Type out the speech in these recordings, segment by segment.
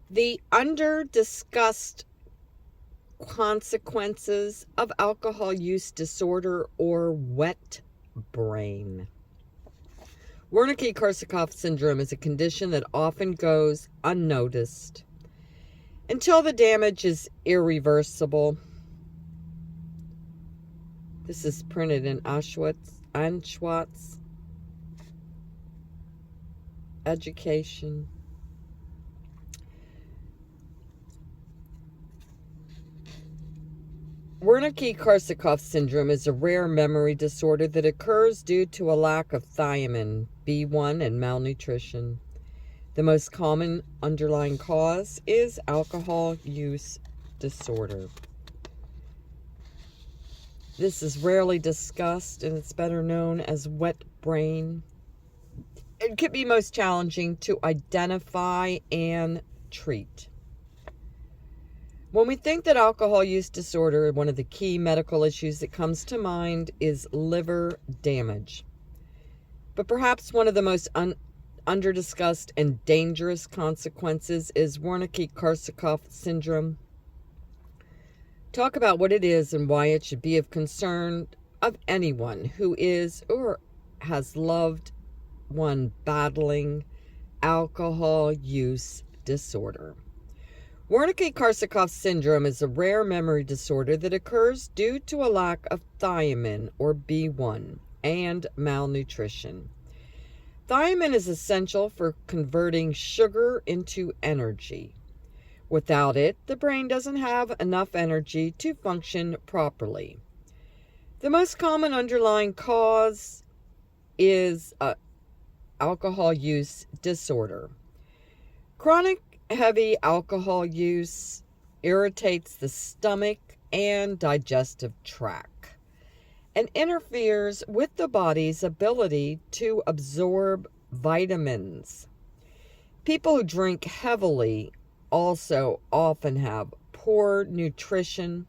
The under-discussed consequences of alcohol use disorder or wet brain. Wernicke-Korsakoff syndrome is a condition that often goes unnoticed until the damage is irreversible. This is printed in Anschutz Education. Wernicke-Korsakoff syndrome is a rare memory disorder that occurs due to a lack of thiamine B1 and malnutrition. The most common underlying cause is alcohol use disorder. This is rarely discussed, and it's better known as wet brain. It could be most challenging to identify and treat. When we think that alcohol use disorder, one of the key medical issues that comes to mind is liver damage. But perhaps one of the most under-discussed and dangerous consequences is Wernicke-Korsakoff syndrome. Talk about what it is and why it should be of concern of anyone who is or has loved one battling alcohol use disorder. Wernicke-Korsakoff syndrome is a rare memory disorder that occurs due to a lack of thiamine, or B1, and malnutrition. Thiamine is essential for converting sugar into energy. Without it, the brain doesn't have enough energy to function properly. The most common underlying cause is alcohol use disorder. Chronic heavy alcohol use irritates the stomach and digestive tract and interferes with the body's ability to absorb vitamins. People who drink heavily also often have poor nutrition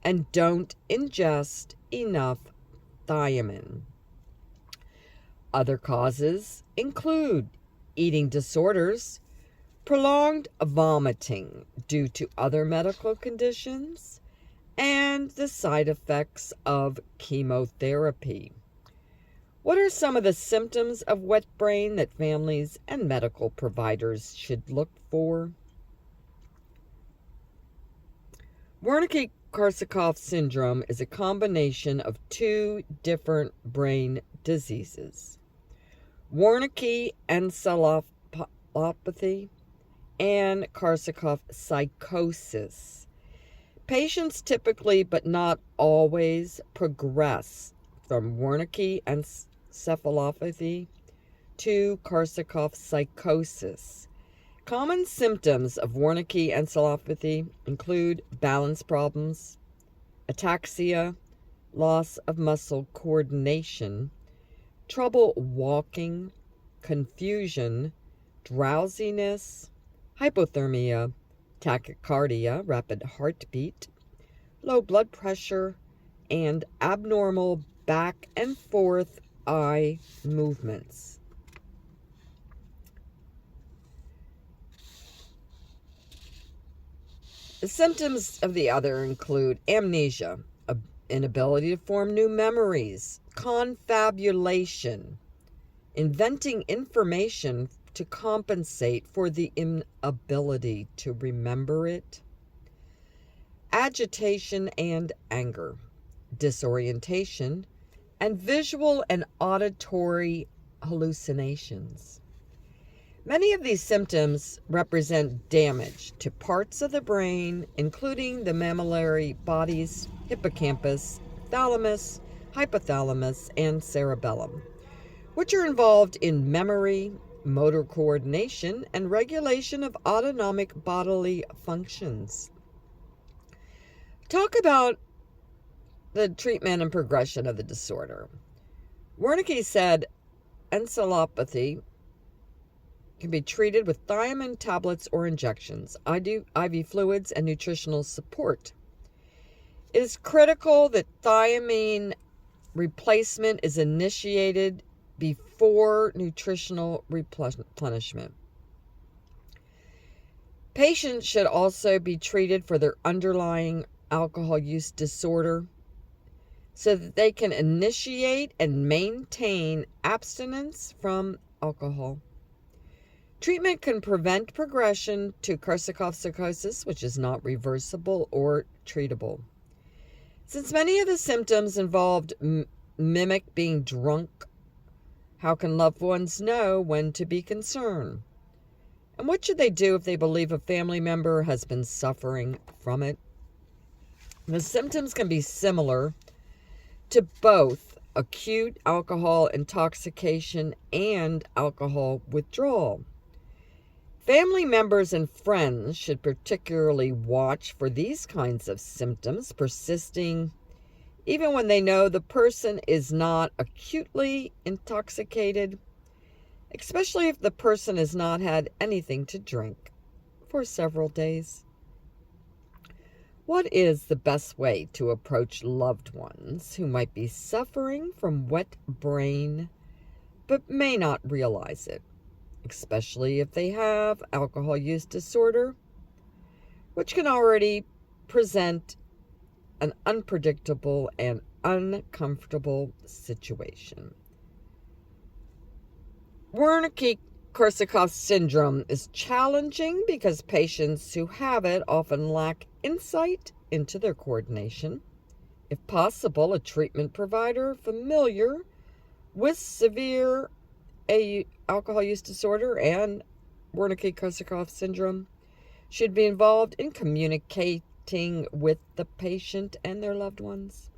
and don't ingest enough thiamine. Other causes include eating disorders, prolonged vomiting due to other medical conditions, and the side effects of chemotherapy. What are some of the symptoms of wet brain that families and medical providers should look for? Wernicke-Korsakoff syndrome is a combination of two different brain diseases: Wernicke encephalopathy and Korsakoff psychosis. Patients typically, but not always, progress from Wernicke encephalopathy to Korsakoff psychosis. Common symptoms of Wernicke encephalopathy include balance problems, ataxia, loss of muscle coordination, trouble walking, confusion, drowsiness, hypothermia, tachycardia, rapid heartbeat, low blood pressure, and abnormal back and forth eye movements. The symptoms of the other include amnesia, inability to form new memories, confabulation, inventing information to compensate for the inability to remember it, agitation and anger, disorientation, and visual and auditory hallucinations. Many of these symptoms represent damage to parts of the brain, including the mammillary bodies, hippocampus, thalamus, hypothalamus, and cerebellum, which are involved in memory, motor coordination, and regulation of autonomic bodily functions. Talk about the treatment and progression of the disorder. Wernicke said encephalopathy can be treated with thiamine tablets or injections, IV fluids, and nutritional support. It is critical that thiamine replacement is initiated before nutritional replenishment. Patients should also be treated for their underlying alcohol use disorder so that they can initiate and maintain abstinence from alcohol. Treatment can prevent progression to Korsakoff psychosis, which is not reversible or treatable. Since many of the symptoms involved mimic being drunk, how can loved ones know when to be concerned? And what should they do if they believe a family member has been suffering from it? The symptoms can be similar to both acute alcohol intoxication and alcohol withdrawal. Family members and friends should particularly watch for these kinds of symptoms persisting even when they know the person is not acutely intoxicated, especially if the person has not had anything to drink for several days. What is the best way to approach loved ones who might be suffering from wet brain but may not realize it, especially if they have alcohol use disorder, which can already present an unpredictable and uncomfortable situation? Wernicke-Korsakoff syndrome is challenging because patients who have it often lack insight into their coordination. If possible, a treatment provider familiar with severe alcohol use disorder and Wernicke-Korsakoff syndrome should be involved in communicating with the patient and their loved ones.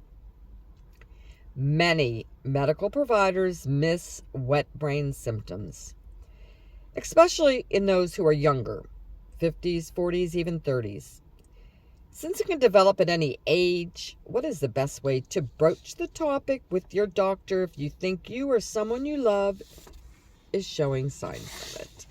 Many medical providers miss wet brain symptoms, especially in those who are younger, 50s, 40s, even 30s. Since it can develop at any age, what is the best way to broach the topic with your doctor if you think you or someone you love is showing signs of it?